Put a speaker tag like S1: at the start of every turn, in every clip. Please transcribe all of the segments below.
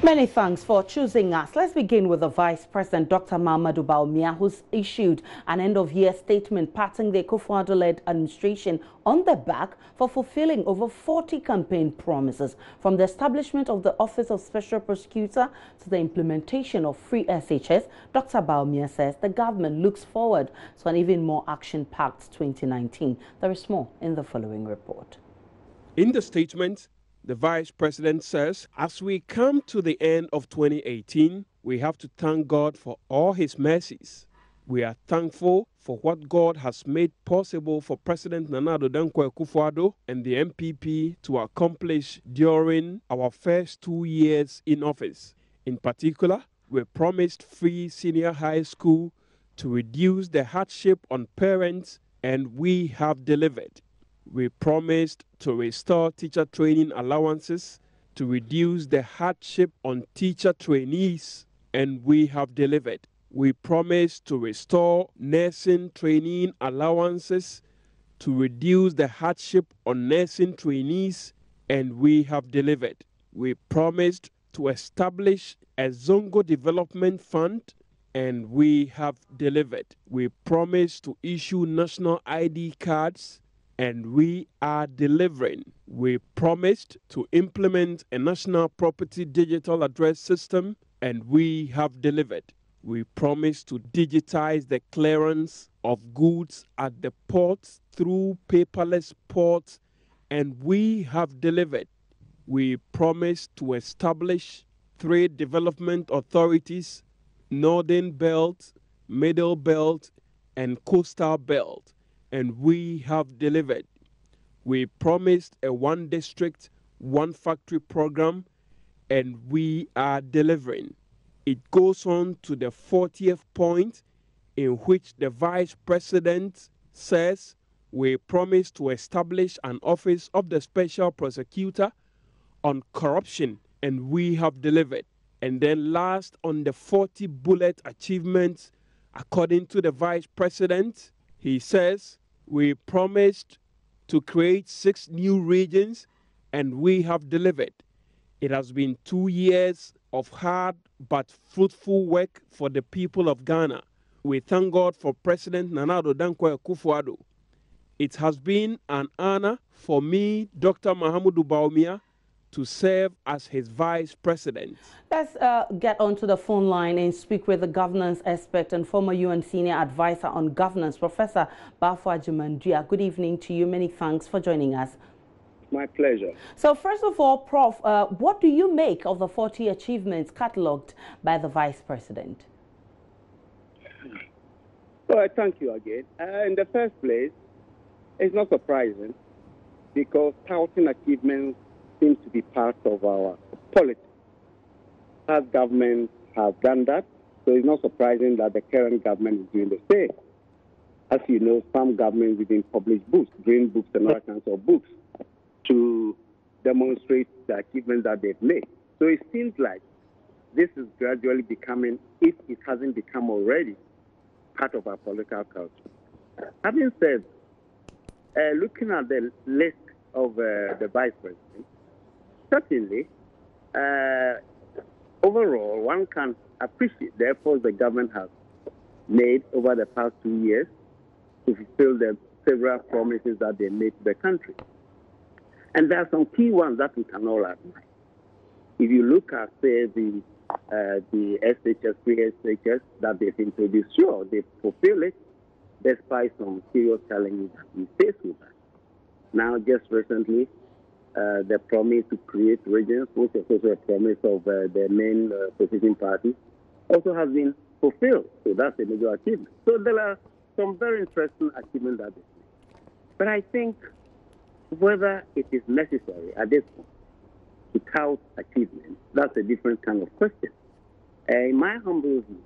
S1: Many thanks for choosing us. Let's begin with the Vice President, Dr. Mahamudu Bawumia, who's issued an end-of-year statement patting the Akufo-Addo-led administration on the back for fulfilling over 40 campaign promises, from the establishment of the Office of Special Prosecutor to the implementation of free SHS. Dr. Bawumia says the government looks forward to an even more action-packed 2019. There is more in the following report.
S2: In the statement, the Vice President says, as we come to the end of 2018, we have to thank God for all His mercies. We are thankful for what God has made possible for President Nana Addo Dankwa Akufo-Addo and the NPP to accomplish during our first 2 years in office. In particular, we promised free senior high school to reduce the hardship on parents, and we have delivered. We promised to restore teacher training allowances to reduce the hardship on teacher trainees, and we have delivered. We promised to restore nursing training allowances to reduce the hardship on nursing trainees, and we have delivered. We promised to establish a Zongo Development Fund, and we have delivered. We promised to issue national ID cards, and we are delivering. We promised to implement a national property digital address system, and we have delivered. We promised to digitize the clearance of goods at the ports through paperless ports, and we have delivered. We promised to establish 3 development authorities: Northern Belt, Middle Belt, and Coastal Belt, and we have delivered. We promised a 1 district, 1 factory program, and we are delivering. It goes on to the 40th point, in which the Vice President says we promise to establish an Office of the Special Prosecutor on corruption, and we have delivered. And then last, on the 40 bullet achievements, according to the Vice President, he says we promised to create 6 new regions, and we have delivered. It has been 2 years of hard but fruitful work for the people of Ghana. We thank God for President Nana Addo Dankwa Akufo-Addo. It has been an honor for me, Dr. Mahamudu Bawumia, to serve as his Vice President.
S1: Let's get onto the phone line and speak with the governance expert and former UN Senior Advisor on Governance, Professor Bafo Agyeman-Duah. Good evening to you. Many thanks for joining us.
S3: My pleasure.
S1: So first of all, Prof, what do you make of the 40 achievements catalogued by the Vice President?
S3: Well, thank you again. In the first place, it's not surprising because touting achievements seems to be part of our politics. Past governments have done that, so it's not surprising that the current government is doing the same. As you know, some governments even publish books, green books and other kinds of books, to demonstrate the achievements that they've made. So it seems like this is gradually becoming, if it hasn't become already, part of our political culture. Having said, looking at the list of the Vice President, certainly, overall, one can appreciate the efforts the government has made over the past 2 years to fulfill the several promises that they made to the country. And there are some key ones that we can all admire. If you look at, say, the SHS, free SHS that they've introduced, sure, they fulfill it despite some serious challenges that we face with that. Now, just recently, the promise to create regions, which is also a promise of the main opposition party, also has been fulfilled. So that's a major achievement. So there are some very interesting achievements that they made. But I think whether it is necessary at this point to tout achievements, that's a different kind of question. In my humble view,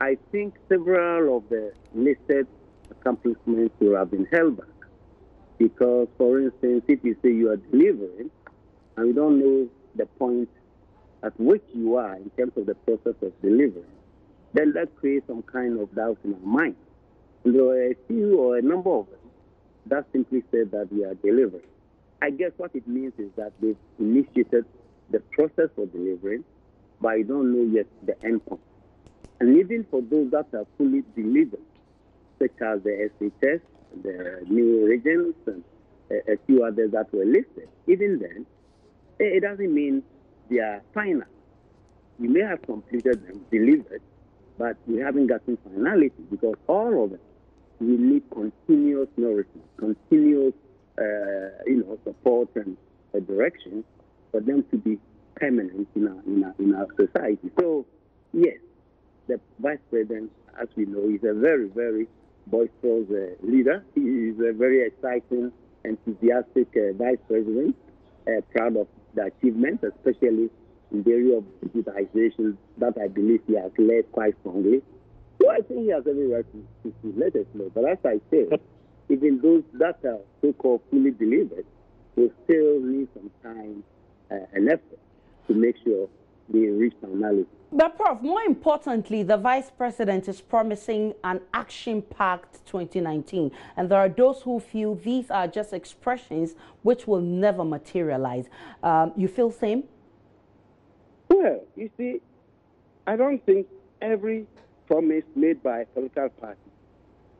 S3: I think several of the listed accomplishments will have been held back. Because, for instance, if you say you are delivering and you don't know the point at which you are in terms of the process of delivering, then that creates some kind of doubt in our mind. And there are a few or a number of them that simply said that we are delivering. I guess what it means is that they've initiated the process for delivering, but you don't know yet the end point. And even for those that are fully delivered, such as the SHS, the new regions, and a few others that were listed, even then, it doesn't mean they are final. We may have completed them, delivered, but we haven't gotten finality because all of them will need continuous nourishment, continuous, support and direction for them to be permanent in our society. So, yes, the Vice President, as we know, is a very, very boisterous leader. He is a very exciting, enthusiastic Vice President, proud of the achievements, especially in the area of digitization that I believe he has led quite strongly. So I think he has every right to let us know. But as I say, even those that are so-called fully delivered will still need some time and effort to make sure they reach finality.
S1: But, Prof, more importantly, the Vice President is promising an action-packed 2019. And there are those who feel these are just expressions which will never materialize. You feel same?
S3: Well, you see, I don't think every promise made by a political party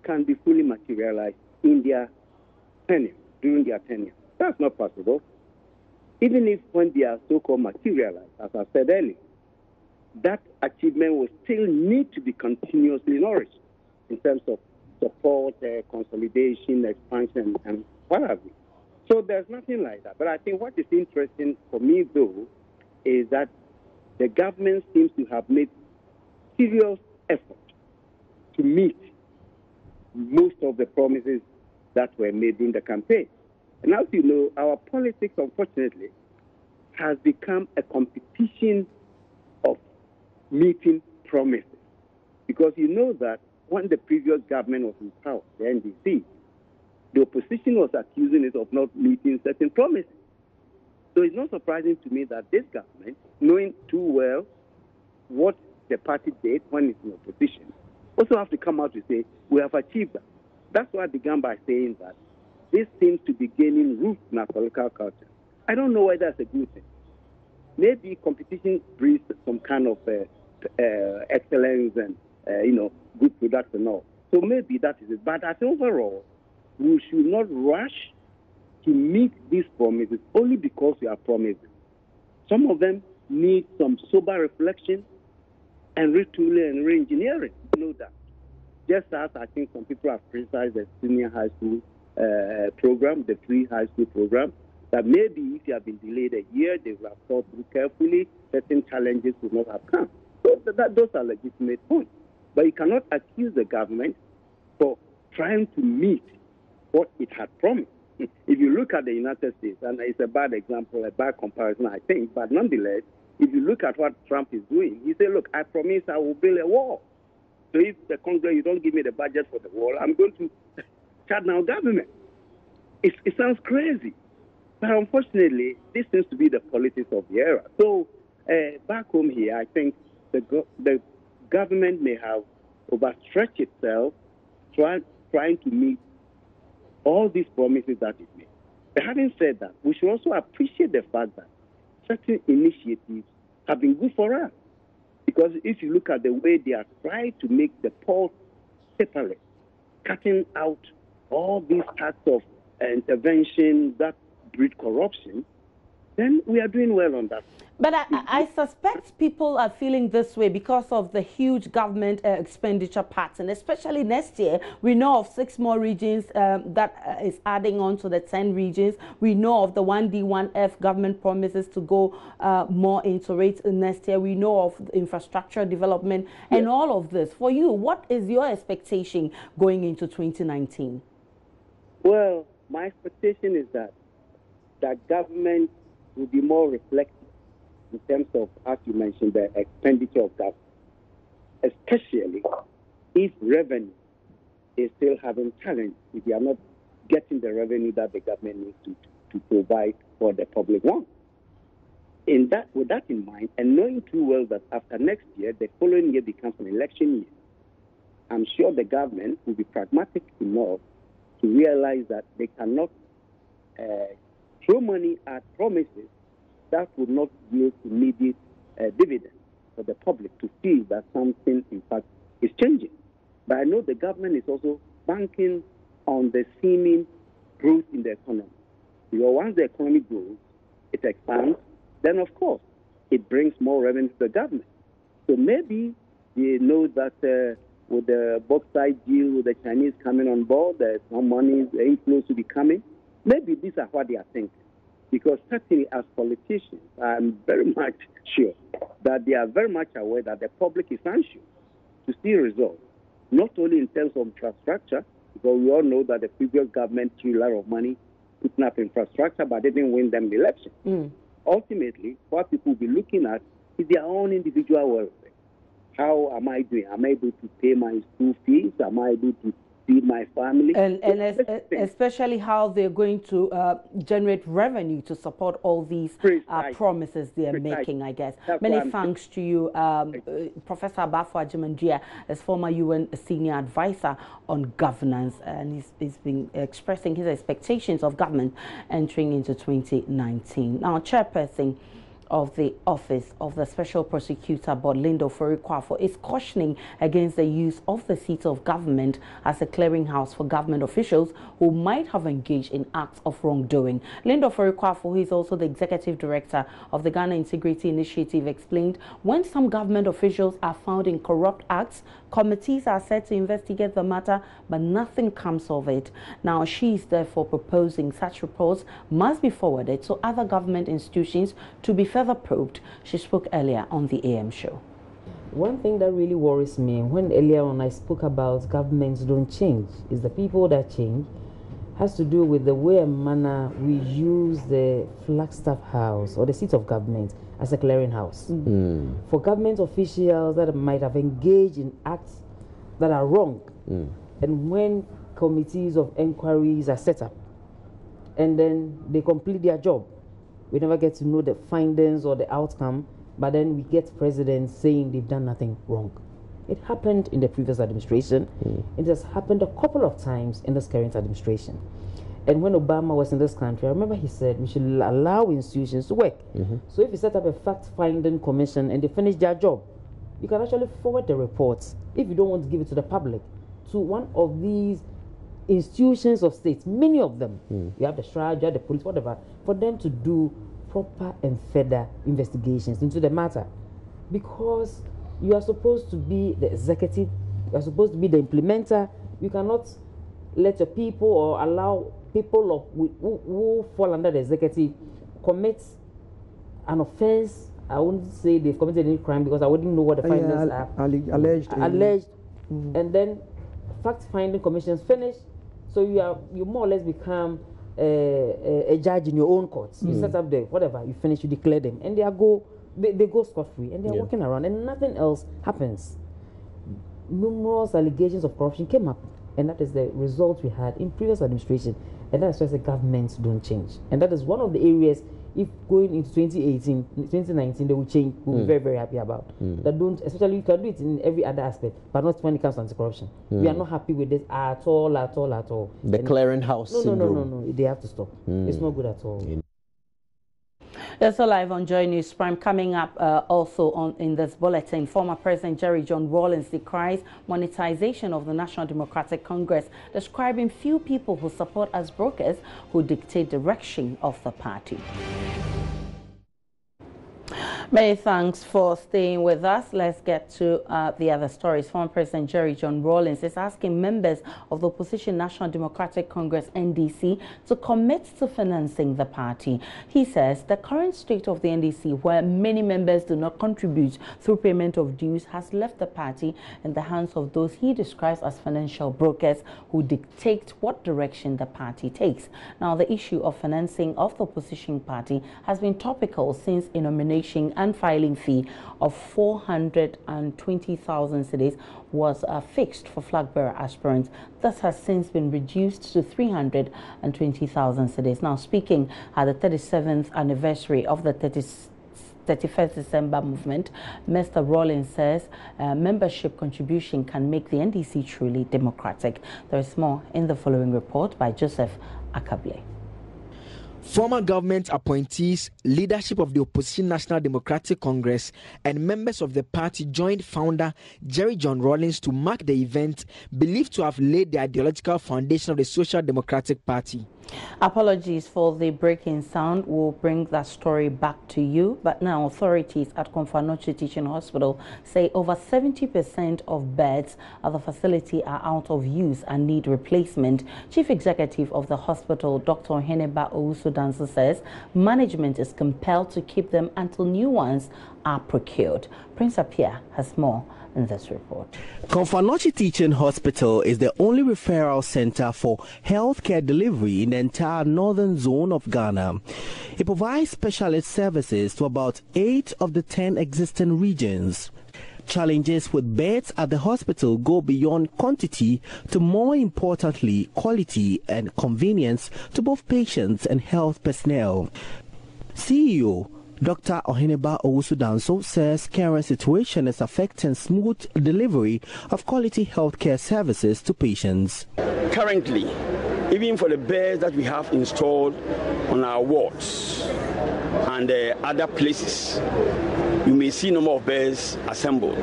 S3: can be fully materialized in their tenure, during their tenure. That's not possible. Even if when they are so-called materialized, as I said earlier, that achievement will still need to be continuously nourished in terms of support, consolidation, expansion, and what have you. So there's nothing like that. But I think what is interesting for me, though, is that the government seems to have made serious effort to meet most of the promises that were made during the campaign. And as you know, our politics, unfortunately, has become a competition of meeting promises. Because you know that when the previous government was in power, the NDC, the opposition was accusing it of not meeting certain promises. So it's not surprising to me that this government, knowing too well what the party did when it's in opposition, also have to come out to say, we have achieved that. That's why I began by saying that this seems to be gaining root in our political culture. I don't know whether that's a good thing. Maybe competition breeds some kind of excellence and, good products and all. So maybe that is it. But as overall, we should not rush to meet these promises only because we are promised. Some of them need some sober reflection and retooling and re-engineering, no doubt. Just as I think some people have criticized the senior high school program, the free high school program, that maybe if you have been delayed a year, they will have thought through carefully, certain challenges would not have come. So those are legitimate points. But you cannot accuse the government for trying to meet what it had promised. If you look at the United States, and it's a bad example, a bad comparison, I think, but nonetheless, if you look at what Trump is doing, he said, look, I promise I will build a wall. So if the Congress, you don't give me the budget for the wall, I'm going to shut down government. It sounds crazy. But unfortunately, this seems to be the politics of the era. So back home here, I think the government may have overstretched itself trying to meet all these promises that it made. But having said that, we should also appreciate the fact that certain initiatives have been good for us. Because if you look at the way they are trying to make the poor paperless, cutting out all these types of intervention that breed corruption, then we are doing well on that.
S1: But I suspect people are feeling this way because of the huge government expenditure pattern, especially next year. We know of 6 more regions that is adding on to the 10 regions. We know of the 1D, 1F government promises to go more into rates next year. We know of infrastructure development and all of this. For you, what is your expectation going into 2019?
S3: Well, my expectation is that government will be more reflective in terms of, as you mentioned, the expenditure of government, especially if revenue is still having challenges, if you are not getting the revenue that the government needs to provide for the public want. With that in mind, and knowing too well that after next year, the following year becomes an election year, I'm sure the government will be pragmatic enough to realize that they cannot throw money at promises that would not yield immediate dividends. for the public to feel that something, in fact, is changing. But I know the government is also banking on the seeming growth in the economy. Because once the economy grows, it expands, then of course, it brings more revenue to the government. So maybe they know that with the bauxite deal, with the Chinese coming on board, there's no money, the inflows to be coming. Maybe these are what they are thinking. Because certainly as politicians, I'm very much sure that they are very much aware that the public is anxious to see results, not only in terms of infrastructure, because we all know that the previous government threw a lot of money putting up infrastructure, but didn't win them the election. Ultimately, what people will be looking at is their own individual welfare. How am I doing? Am I able to pay my school fees? Am I able to feed my family?
S1: And especially how they're going to generate revenue to support all these promises they are making, I guess. Many thanks to you, Professor Abafo Agyeman-Duah, as former UN senior advisor on governance, and he's been expressing his expectations of government entering into 2019. Now, chairperson of the Office of the Special Prosecutor, Linda Oforikwa-Afo, is cautioning against the use of the seat of government as a clearinghouse for government officials who might have engaged in acts of wrongdoing. Linda Oforikwa-Afo, who is also the executive director of the Ghana Integrity Initiative, explained when some government officials are found in corrupt acts, committees are set to investigate the matter, but nothing comes of it. Now, she is therefore proposing such reports must be forwarded to other government institutions to be further probed. She spoke earlier on the AM show.
S4: One thing that really worries me, when earlier on I spoke about governments don't change, is the people that change. Has to do with the way and manner we use the Flagstaff House or the seat of government as a clearinghouse. For government officials that might have engaged in acts that are wrong. And when committees of inquiries are set up and then they complete their job, we never get to know the findings or the outcome, but then we get presidents saying they've done nothing wrong. It happened in the previous administration. It has happened a couple of times in this current administration. And when Obama was in this country, I remember he said we should allow institutions to work. So if you set up a fact-finding commission and they finish their job, you can actually forward the reports, if you don't want to give it to the public, to one of these institutions of state, many of them. You have the SHRAJ, you have the police, whatever, for them to do proper and further investigations into the matter. Because you are supposed to be the executive, you are supposed to be the implementer. You cannot let your people or allow people who fall under the executive commit an offense. I wouldn't say they've committed any crime because I wouldn't know what the findings are. Alleged. And then fact-finding commissions finish, so you more or less become a judge in your own courts. You set up the whatever, you finish, you declare them, and they go scot-free, and they're walking around, and nothing else happens. Numerous allegations of corruption came up, and that is the result we had in previous administration, and that's why the governments don't change. And that is one of the areas, if going into 2018, 2019, they will change, we'll be very, very happy about. That don't, especially you can do it in every other aspect, but not when it comes to anti-corruption. We are not happy with this at all. The
S5: clearinghouse syndrome.
S4: No, they have to stop. It's not good at all.
S1: That's all live on Joy News Prime. Coming up also in this bulletin, former President Jerry John Rawlings decries monetization of the National Democratic Congress, describing few people who support as brokers who dictate direction of the party. Many thanks for staying with us. Let's get to the other stories. Former President Jerry John Rawlings is asking members of the opposition National Democratic Congress, NDC, to commit to financing the party. He says the current state of the NDC, where many members do not contribute through payment of dues, has left the party in the hands of those he describes as financial brokers who dictate what direction the party takes. Now, the issue of financing of the opposition party has been topical since a nomination and filing fee of 420,000 cedis was fixed for flag bearer aspirants. This has since been reduced to 320,000 cedis. Now, speaking at the 37th anniversary of the 31st December movement, Mr. Rawlings says membership contribution can make the NDC truly democratic. There is more in the following report by Joseph Akable.
S5: Former government appointees, leadership of the opposition National Democratic Congress, and members of the party joined founder Jerry John Rawlings to mark the event believed to have laid the ideological foundation of the Social Democratic Party.
S1: Apologies for the breaking sound. We'll bring that story back to you. But now authorities at Komfo Anokye Teaching Hospital say over 70% of beds at the facility are out of use and need replacement. Chief Executive of the hospital, Dr. Oheneba Owusu-Danso, says management is compelled to keep them until new ones are procured. Prince Appiah has more in this report.
S6: Komfo Anokye Teaching Hospital is the only referral center for healthcare delivery in the entire northern zone of Ghana. It provides specialist services to about 8 of the 10 existing regions. Challenges with beds at the hospital go beyond quantity to, more importantly, quality and convenience to both patients and health personnel. CEO Dr. Oheneba Owusu-Danso says current situation is affecting smooth delivery of quality healthcare services to patients.
S7: Currently, even for the beds that we have installed on our wards and other places, you may see number of beds assembled,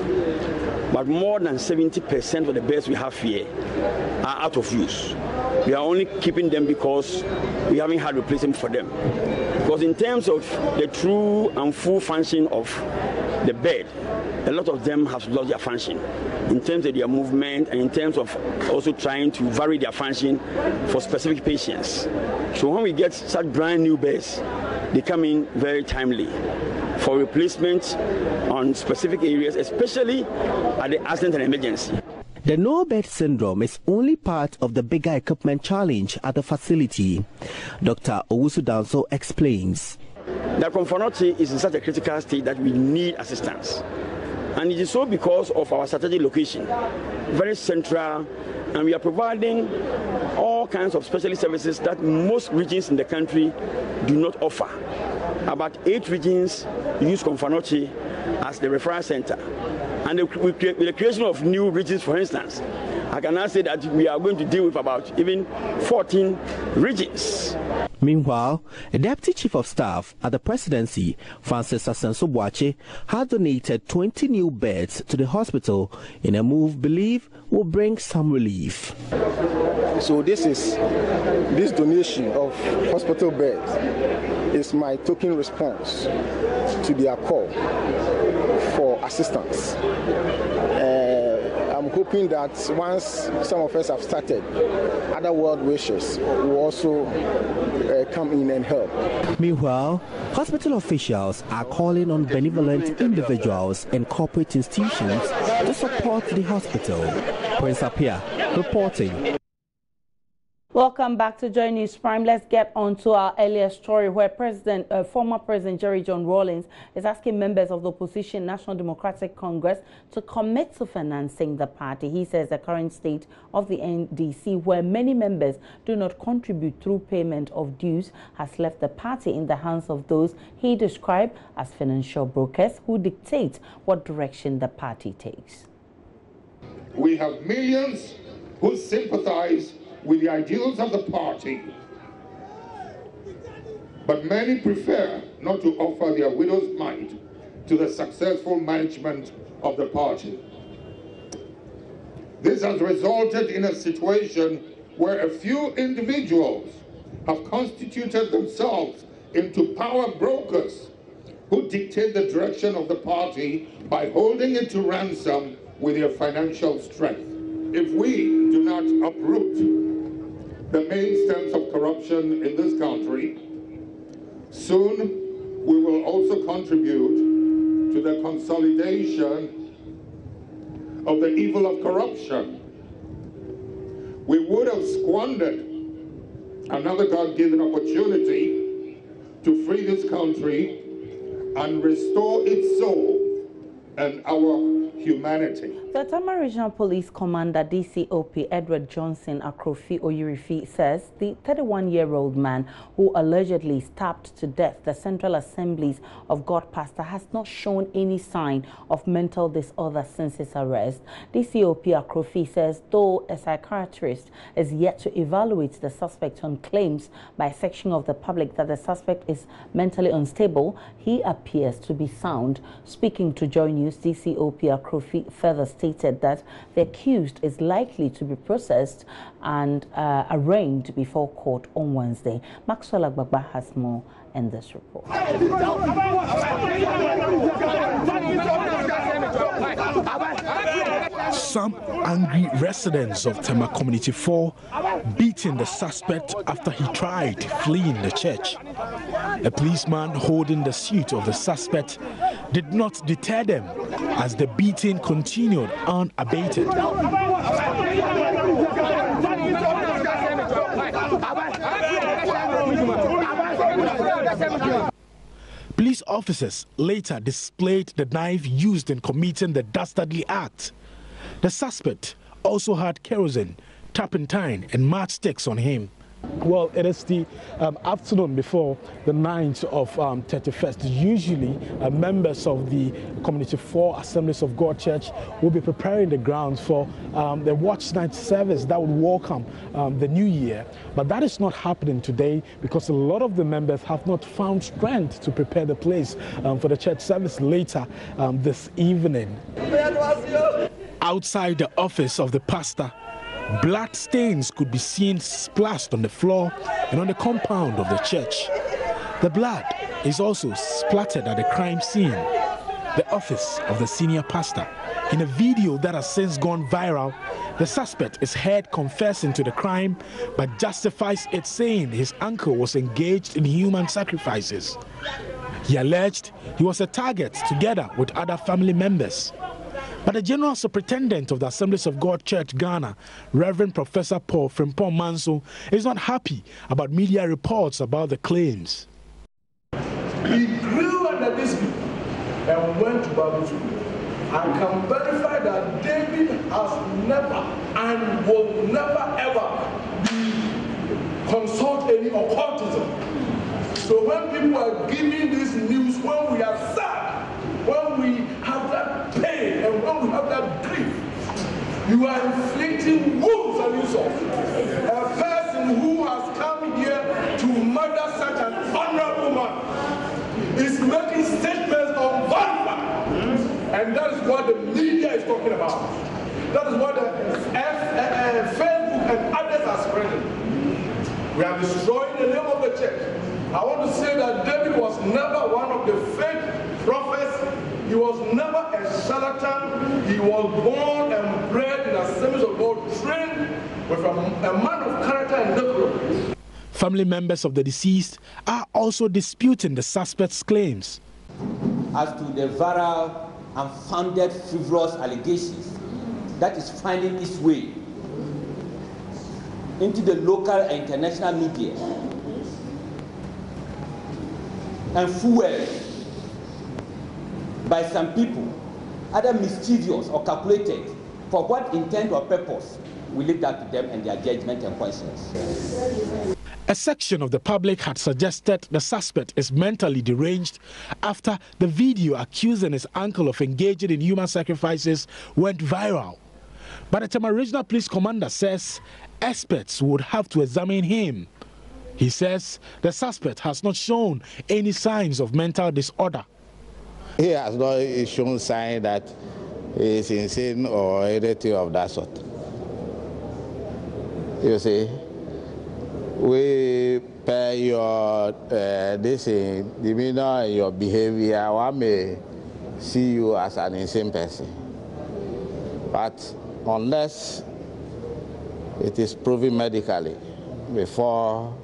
S7: but more than 70% of the beds we have here are out of use. We are only keeping them because we haven't had replacement for them. Because in terms of the true and full function of the bed, a lot of them have lost their function in terms of their movement and in terms of also trying to vary their function for specific patients. So when we get such brand new beds, they come in very timely for replacement on specific areas, especially at the accident and emergency.
S6: The no-bed syndrome is only part of the bigger equipment challenge at the facility. Dr. Owusu-Danso explains.
S7: The Komfo Anokye is in such a critical state that we need assistance. And it is so because of our strategic location, very central, and we are providing all kinds of specialist services that most regions in the country do not offer. About 8 regions use Komfo Anokye as the referral center. And with the creation of new regions, for instance, I can now say that we are going to deal with about even 14 regions.
S6: Meanwhile, a Deputy Chief of Staff at the Presidency, Francis Asenso-Boakye, has donated 20 new beds to the hospital in a move believed will bring some relief.
S8: So this donation of hospital beds is my token response to their call for assistance. I'm hoping that once some of us have started, other world wishes will also come in and help.
S6: Meanwhile, hospital officials are calling on benevolent individuals and corporate institutions to support the hospital. Prince Appiah reporting.
S1: Welcome back to Joy News Prime. Let's get on to our earlier story where former President Jerry John Rawlings is asking members of the opposition National Democratic Congress to commit to financing the party. He says the current state of the NDC, where many members do not contribute through payment of dues, has left the party in the hands of those he described as financial brokers who dictate what direction the party takes.
S9: We have millions who sympathize with the ideals of the party, but many prefer not to offer their widow's mite to the successful management of the party. This has resulted in a situation where a few individuals have constituted themselves into power brokers who dictate the direction of the party by holding it to ransom with their financial strength. If we do not uproot the main stems of corruption in this country, soon we will also contribute to the consolidation of the evil of corruption. We would have squandered another God-given opportunity to free this country and restore its soul and our humanity.
S1: The Tama Regional Police Commander DCOP Edward Johnson Akrofi Oyirifi says the 31-year-old man who allegedly stabbed to death the Central Assemblies of God pastor has not shown any sign of mental disorder since his arrest. DCOP Akrofi says though a psychiatrist is yet to evaluate the suspect on claims by a section of the public that the suspect is mentally unstable, he appears to be sound. Speaking to Joy News, DCOP Akrofi further stated that the accused is likely to be processed and arraigned before court on Wednesday. Maxwell Agbagba has more in this report.
S10: Some angry residents of Tema Community 4 beating the suspect after he tried fleeing the church. A policeman holding the suit of the suspect did not deter them as the beating continued unabated. Police officers later displayed the knife used in committing the dastardly act. The suspect also had kerosene, turpentine and matchsticks on him. Well, it is the afternoon before the 9th of 31st. Usually, members of the Community 4 Assemblies of God Church will be preparing the grounds for the watch night service that would welcome the new year. But that is not happening today because a lot of the members have not found strength to prepare the place for the church service later this evening. Outside the office of the pastor, blood stains could be seen splashed on the floor and on the compound of the church. The blood is also splattered at the crime scene, the office of the senior pastor. In a video that has since gone viral, the suspect is heard confessing to the crime but justifies it, saying his uncle was engaged in human sacrifices. He alleged he was a target together with other family members. But the General Superintendent of the Assemblies of God Church Ghana, Reverend Professor Paul Frimpong Manso, is not happy about media reports about the claims.
S11: He grew under this group and went to Bible school. I can verify that David has never and will never ever consult any occultism. So when people are giving this news, when we are sad, when we have that pain and when we have that grief, you are inflicting wounds on yourself. A person who has come here to murder such an honorable man is making statements on violence, and that is what the media is talking about. That is what the Facebook and others are spreading. We are destroying the name of the church. I want to say that David was never one of the fake prophets. He was never a charlatan. He was born and bred in Assemblies of God, trained with a man of character and decorum.
S10: Family members of the deceased are also disputing the suspect's claims.
S12: As to the viral, unfounded, frivolous allegations that is finding its way into the local and international media and fueled by some people, either mischievous or calculated, for what intent or purpose, we leave that to them and their judgment and conscience.
S10: A section of the public had suggested the suspect is mentally deranged after the video accusing his uncle of engaging in human sacrifices went viral. But the Tema Regional Police Commander says experts would have to examine him. He says the suspect has not shown any signs of mental disorder.
S13: He has not shown signs that he is insane or anything of that sort. You see, we per your demeanor and your behavior, one may see you as an insane person. But unless it is proven medically before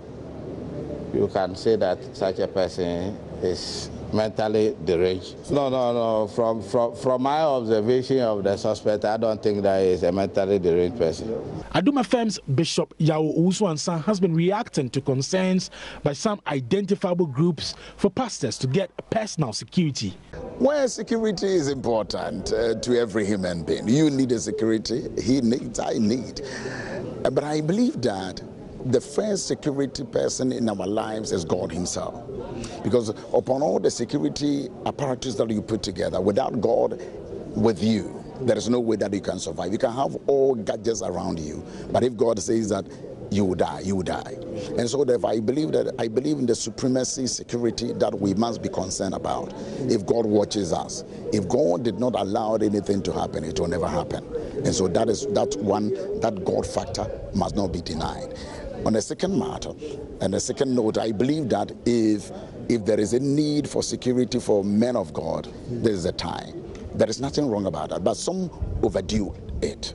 S13: you can say that such a person is mentally deranged. No. From my observation of the suspect, I don't think that he is a mentally deranged person.
S10: Aduma Firm's Bishop Yao Owusu-Ansah has been reacting to concerns by some identifiable groups for pastors to get personal security.
S14: Well, security is important to every human being. You need a security, he needs, I need. But I believe that the first security person in our lives is God himself. Because upon all the security apparatus that you put together, without God with you, there is no way that you can survive. You can have all gadgets around you, but if God says that you will die, you will die. And so therefore I believe in the supremacy security that we must be concerned about. If God watches us, if God did not allow anything to happen, it will never happen. And so that God factor must not be denied. On the second matter, and the second note, I believe that if there is a need for security for men of God, there is a time. There is nothing wrong about that, but some overdo it.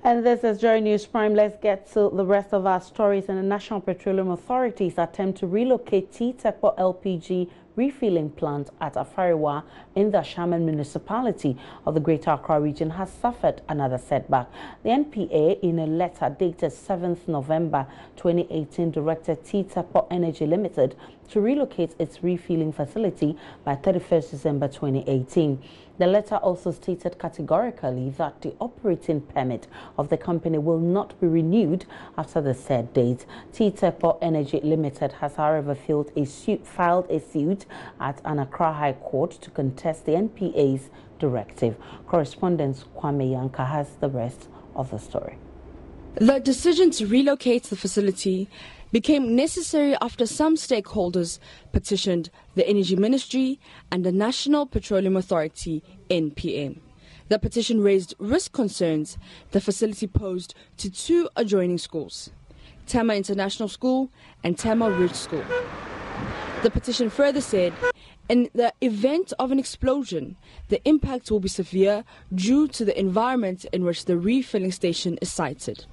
S1: And this is Joy News Prime. Let's get to the rest of our stories. And the National Petroleum Authority's attempt to relocate T-Tekpo LPG refueling plant at Afariwa in the Shaman municipality of the Greater Accra region has suffered another setback. The NPA, in a letter dated 7th November 2018, directed T-Tekpo Energy Limited to relocate its refueling facility by 31st December 2018. The letter also stated categorically that the operating permit of the company will not be renewed after the said date. T-Tekpo Energy Limited has, however, filed a suit at an Accra High Court to contest the NPA's directive. Correspondent Kwame Yanka has the rest of the story.
S15: The decision to relocate the facility became necessary after some stakeholders petitioned the Energy Ministry and the National Petroleum Authority, NPA. The petition raised risk concerns the facility posed to two adjoining schools, Tema International School and Tema Ridge School. The petition further said, in the event of an explosion, the impact will be severe due to the environment in which the refilling station is sited.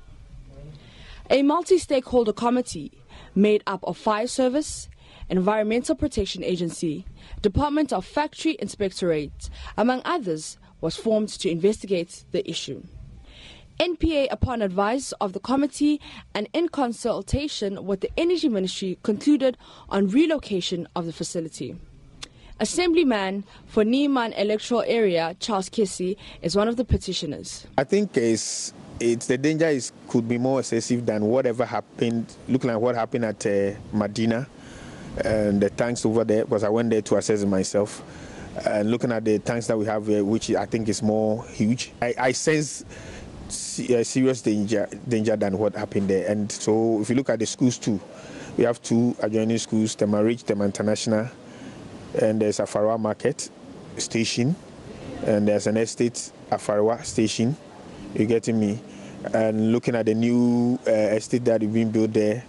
S15: A multi-stakeholder committee made up of Fire Service, Environmental Protection Agency, Department of Factory Inspectorate, among others, was formed to investigate the issue. NPA, upon advice of the committee and in consultation with the Energy Ministry, concluded on relocation of the facility. Assemblyman for Neiman Electoral Area, Charles Kessie, is one of the petitioners.
S16: I think the danger could be more excessive than whatever happened, looking at what happened at Medina and the tanks over there, because I went there to assess it myself. And looking at the tanks that we have here, which I think is more huge, I sense serious danger than what happened there. And so if you look at the schools too, we have two adjoining schools, Tema Ridge, Tema International, and there's Afariwa Market Station, and there's an estate, Afariwa Station. You getting me? And looking at the new estate that is being built there,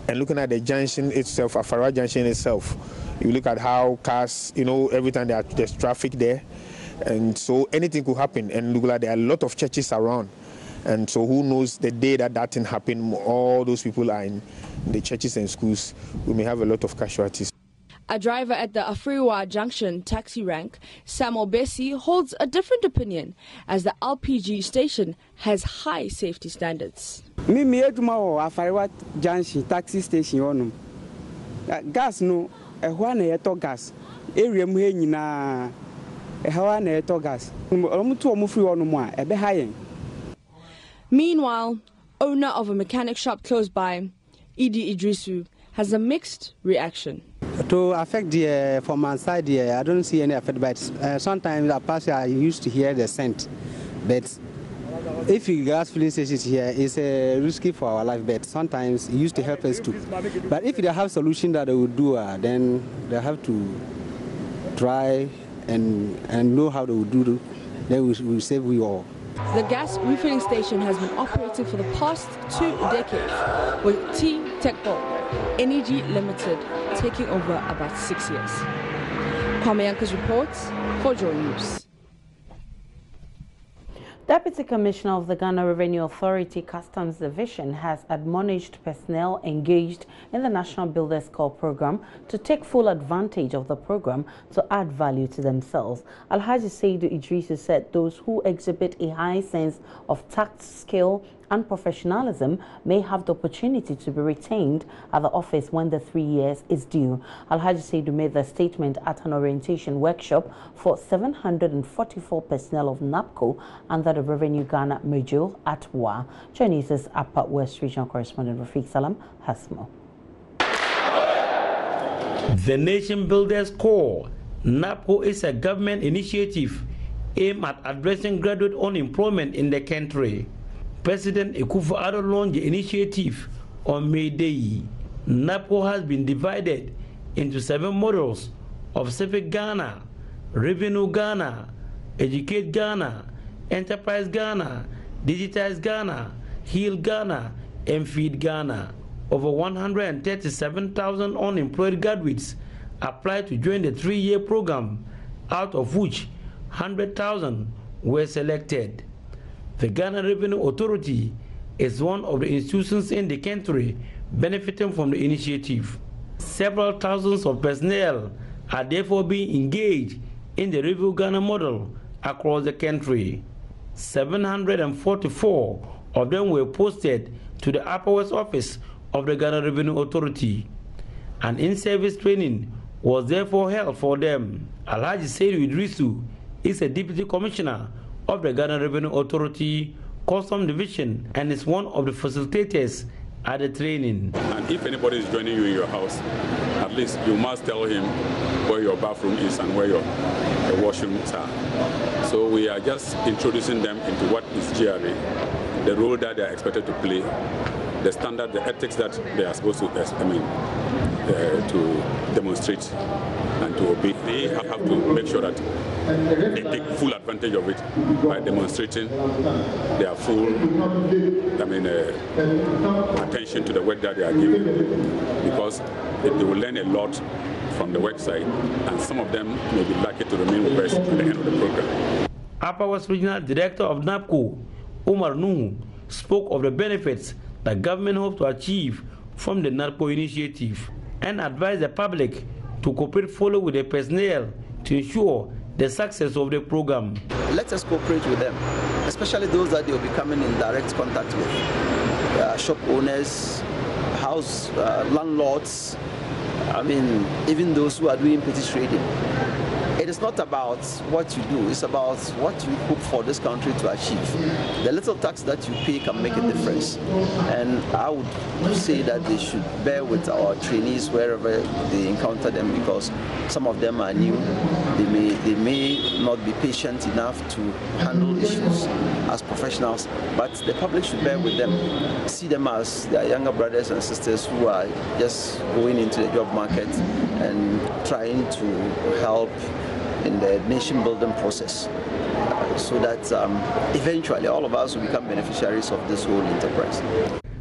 S16: and looking at the junction itself, Afariwa Junction itself, you look at how cars, every time there's traffic there, and so anything could happen. And look like there are a lot of churches around, and so who knows the day that thing happened, all those people are in the churches and schools, we may have a lot of casualties.
S15: A driver at the Afariwa Junction taxi rank, Samuel Bessie, holds a different opinion as the LPG station has high safety standards.
S17: Me Afariwa Junction taxi station gas no ehwa na yeto gas area mu nyina ehwa na yeto gas omutu omufri onu mu a ebe hayen.
S15: Meanwhile, owner of a mechanic shop close by, Idi Idrisu, has a mixed reaction.
S17: To affect from my side, I don't see any effect, but sometimes I used to hear the scent. But if you gas filling stations here, it's risky for our life, but sometimes it used to help us too. But if they have solution that they would do, then they have to try and know how they would do, then we will save we all.
S15: The gas refilling station has been operating for the past 2 decades, with T-Tekpo Energy Limited taking over about 6 years. Kwame Yanka's reports for Joy News.
S1: Deputy Commissioner of the Ghana Revenue Authority Customs Division has admonished personnel engaged in the National Builders Corps program to take full advantage of the program to add value to themselves. Alhaji Seidu Idrisu said those who exhibit a high sense of tact, skill and professionalism may have the opportunity to be retained at the office when the 3 years is due. Alhaji Seidu made the statement at an orientation workshop for 744 personnel of NAPCO under the Revenue Ghana module at WA. Joining us Upper West Regional Correspondent Rafiq Salam has more.
S18: The Nation Builders Corps, NAPCO, is a government initiative aimed at addressing graduate unemployment in the country. President Akufo-Addo launched the initiative on May Day. NAPCO has been divided into 7 models of Civic Ghana, Revenue Ghana, Educate Ghana, Enterprise Ghana, Digitize Ghana, Heal Ghana, and Feed Ghana. Over 137,000 unemployed graduates applied to join the 3-year program, out of which 100,000 were selected. The Ghana Revenue Authority is one of the institutions in the country benefiting from the initiative. Several thousands of personnel are therefore being engaged in the Revenue Ghana model across the country. 744 of them were posted to the Upper West office of the Ghana Revenue Authority. An in-service training was therefore held for them. Alhaji Seidu Idrisu is a Deputy Commissioner of the Ghana Revenue Authority Customs Division and is one of the facilitators at the training.
S19: And if anybody is joining you in your house, at least you must tell him where your bathroom is and where your washrooms are. So we are just introducing them into what is GRA, the role that they are expected to play, the standard, the ethics that they are supposed to, to demonstrate and to obey. They have to make sure that they take full advantage of it by demonstrating their full, attention to the work that they are given, because they will learn a lot from the website, and some of them may be lucky to remain with us at the end of the program.
S18: Upper West Regional Director of NAPCO, Omar Nuhu, spoke of the benefits the government hopes to achieve from the NAPCO initiative and advised the public to cooperate fully with the personnel to ensure the success of the program.
S20: Let us cooperate with them, especially those that they will be coming in direct contact with. Shop owners, house landlords, even those who are doing petty trading. It is not about what you do, it's about what you hope for this country to achieve. The little tax that you pay can make a difference. And I would say that they should bear with our trainees wherever they encounter them, because some of them are new. They may not be patient enough to handle issues as professionals, but the public should bear with them. See them as their younger brothers and sisters who are just going into the job market and trying to help in the nation building process, so that eventually all of us will become beneficiaries of this whole enterprise.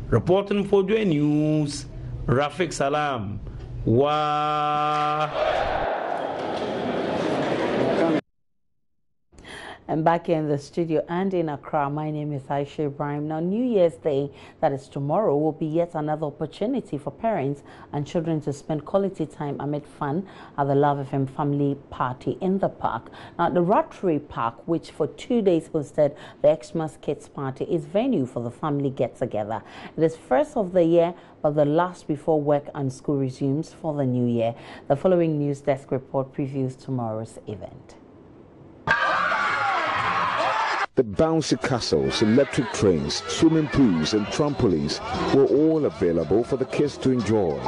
S18: Reporting for Joy News, Rafiq Salam.
S1: And back in the studio and in Accra, my name is Aisha Ibrahim. Now, New Year's Day, that is tomorrow, will be yet another opportunity for parents and children to spend quality time amid fun at the Love FM Family Party in the park. Now, the Rattray Park, which for 2 days hosted the Xmas Kids Party, is venue for the family get-together. It is first of the year, but the last before work and school resumes for the new year. The following news desk report previews tomorrow's event.
S21: The bouncy castles, electric trains, swimming pools and trampolines were all available for the kids to enjoy.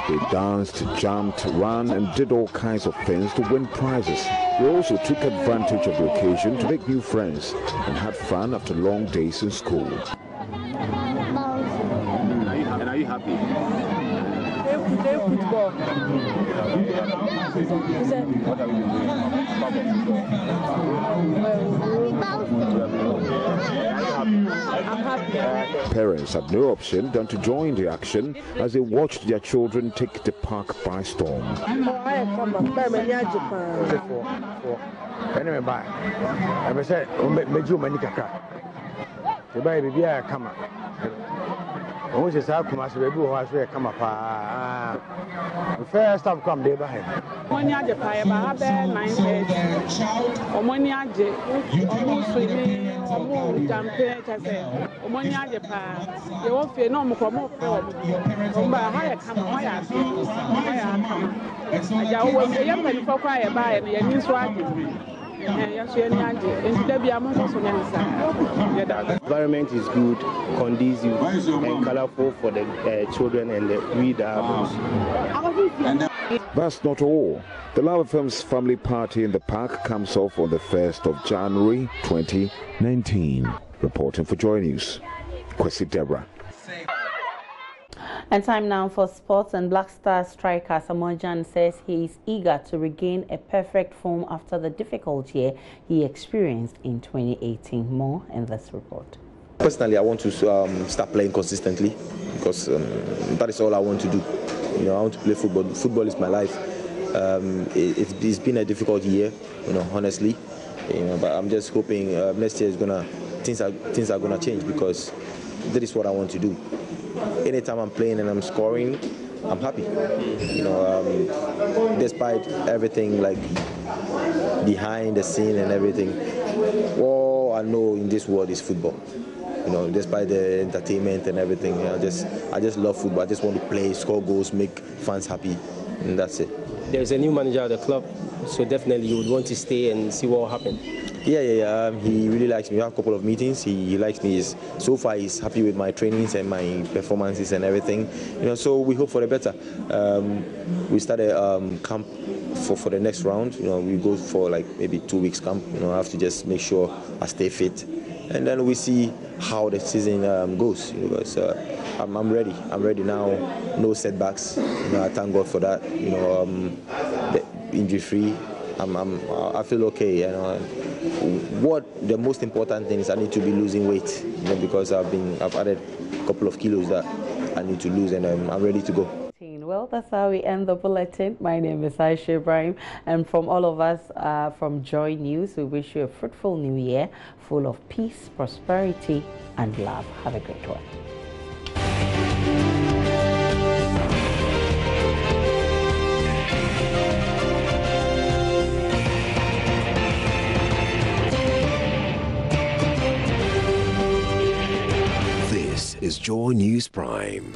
S21: They danced, jumped, ran and did all kinds of things to win prizes. They also took advantage of the occasion to make new friends and had fun after long days in school.
S22: And are you happy? Play football.
S2: football.
S22: What have you been
S2: I'm happy.
S21: Parents had no option than to join the action as they watched their children take the park by storm.
S22: Anyway, bye. I said, Meju Manikaka. The baby, come up. I want to say, come as we do, as we come up. The first time come there by him.
S2: When you have the fire, I have 9 days. Or when you have the almost swimming, almost jumping, or when you have the fire, you won't feel no more from higher come, higher come. I was a young man for quiet by and you knew what. The
S22: environment is good, conducive, and colorful for the children and the readers.
S21: That's not all. The Love FM's family party in the park comes off on the 1st of January 2019. Reporting for Joy News, Kwesi Deborah.
S1: And time now for sports, and Black Star striker Samuel Jan says he is eager to regain a perfect form after the difficult year he experienced in 2018. More in this report.
S23: Personally, I want to start playing consistently because that is all I want to do. You know, I want to play football. Football is my life. It's been a difficult year, you know, honestly. You know, but I'm just hoping next year things are gonna change because that is what I want to do. Anytime I'm playing and I'm scoring, I'm happy. You know, despite everything like behind the scene and everything, all I know in this world is football. You know, despite the entertainment and everything, I just love football. I just want to play, score goals, make fans happy, and that's it.
S22: There's a new manager at the club, so definitely you would want to stay and see what will happen.
S23: Yeah. He really likes me. We have a couple of meetings. He likes me. So far, he's happy with my trainings and my performances and everything. You know, so we hope for the better. We started camp for the next round. You know, we go for like maybe 2 weeks camp. You know, I have to just make sure I stay fit, and then we see how the season goes. You know, because I'm ready. I'm ready now. No setbacks. You know, I thank God for that. You know, injury free. I feel okay. You know, what the most important thing is I need to be losing weight. You know, because I've added a couple of kilos that I need to lose, and I'm ready to go.
S1: Well, that's how we end the bulletin. My name is Aisha Ibrahim, and from all of us from Joy News, we wish you a fruitful new year full of peace, prosperity, and love. Have a great one.
S24: This is Joy News Prime.